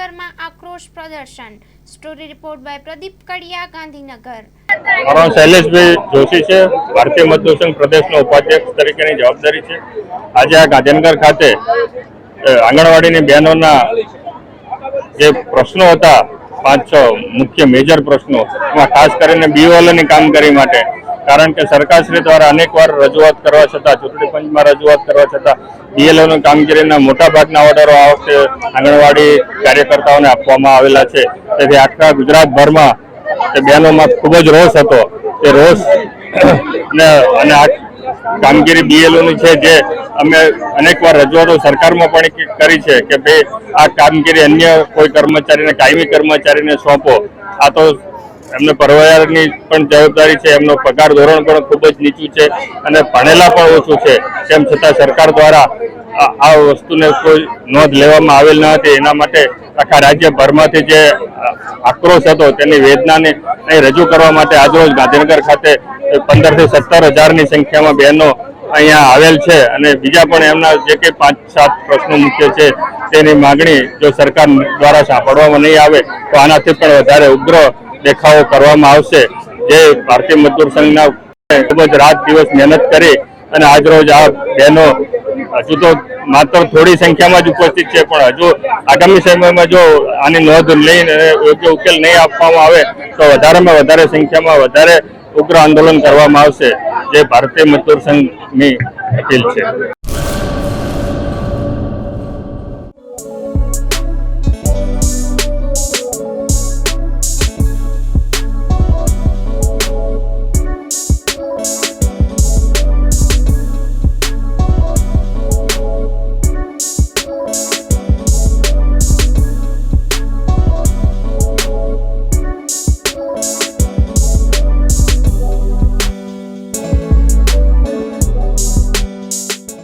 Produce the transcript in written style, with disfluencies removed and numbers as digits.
ગાંધીનગરમાં આક્રોશ પ્રદર્શન। સ્ટોરી રિપોર્ટ બાય પ્રદીપ કડિયા, ગાંધીનગર। મારો શૈલેષભાઈ જોશી છે। ભારતીય મજદૂર સંઘ પ્રદેશનો ઉપાધ્યક્ષ તરીકેની જવાબદારી છે। આજે આ ગાંધીનગર ખાતે આંગણવાડીની બહેનોના જે પ્રશ્નો હતા 5-6 મુખ્ય મેજર પ્રશ્નો, એમાં ખાસ કરીને બીઓએલની કામગીરી માટે, કારણ કે સરકારશ્રી દ્વારા અનેકવાર રજૂઆત કરવા છતાં, ચૂંટણી પંચમાં રજૂઆત કરવા છતાં બીએલઓની કામગીરીના મોટાભાગના ઓર્ડરો આ વખતે આંગણવાડી કાર્યકર્તાઓને આપવામાં આવેલા છે। તેથી આખા ગુજરાતભરમાં તે બહેનોમાં ખૂબ જ રોષ હતો। તે રોષ અને આ કામગીરી બીએલઓની છે, જે અમે અનેકવાર રજૂઆતો સરકારમાં પણ કરી છે કે ભાઈ આ કામગીરી અન્ય કોઈ કર્મચારીને, કાયમી કર્મચારીને સોંપો। આ તો એમને પરવાયાની પણ જવાબદારી છે, એમનો પગાર ધોરણ પણ ખૂબ જ નીચું છે અને ભણેલા પણ ઓછું છે, તેમ છતાં સરકાર દ્વારા આ વસ્તુને કોઈ નોંધ લેવામાં આવેલ ન હતી। એના માટે આખા રાજ્યભરમાંથી જે આક્રોશ હતો તેની વેદનાને રજૂ કરવા માટે આજરોજ ગાંધીનગર ખાતે 15 થી 17 હજારની સંખ્યામાં બહેનો અહીંયા આવેલ છે અને બીજા પણ એમના જે કંઈ 5-7 પ્રશ્નો મુખ્ય છે તેની માગણી જો સરકાર દ્વારા સાંભળવામાં નહીં આવે તો આનાથી પણ વધારે ઉગ્ર દેખાવો કરવામાં આવશે। જે ભારતીય મજદૂર સંઘના ખૂબ જ રાત દિવસ મહેનત કરી અને આજરોજ આ બહેનો હજુ તો માત્ર થોડી સંખ્યામાં જ ઉપસ્થિત છે, પણ હજુ આગામી સમયમાં જો આની નોંધ લઈને યોગ્ય ઉકેલ નહીં આપવામાં આવે તો વધારેમાં વધારે સંખ્યામાં વધારે ઉગ્ર આંદોલન કરવામાં આવશે। જે ભારતીય મજદૂર સંઘની અપીલ છે।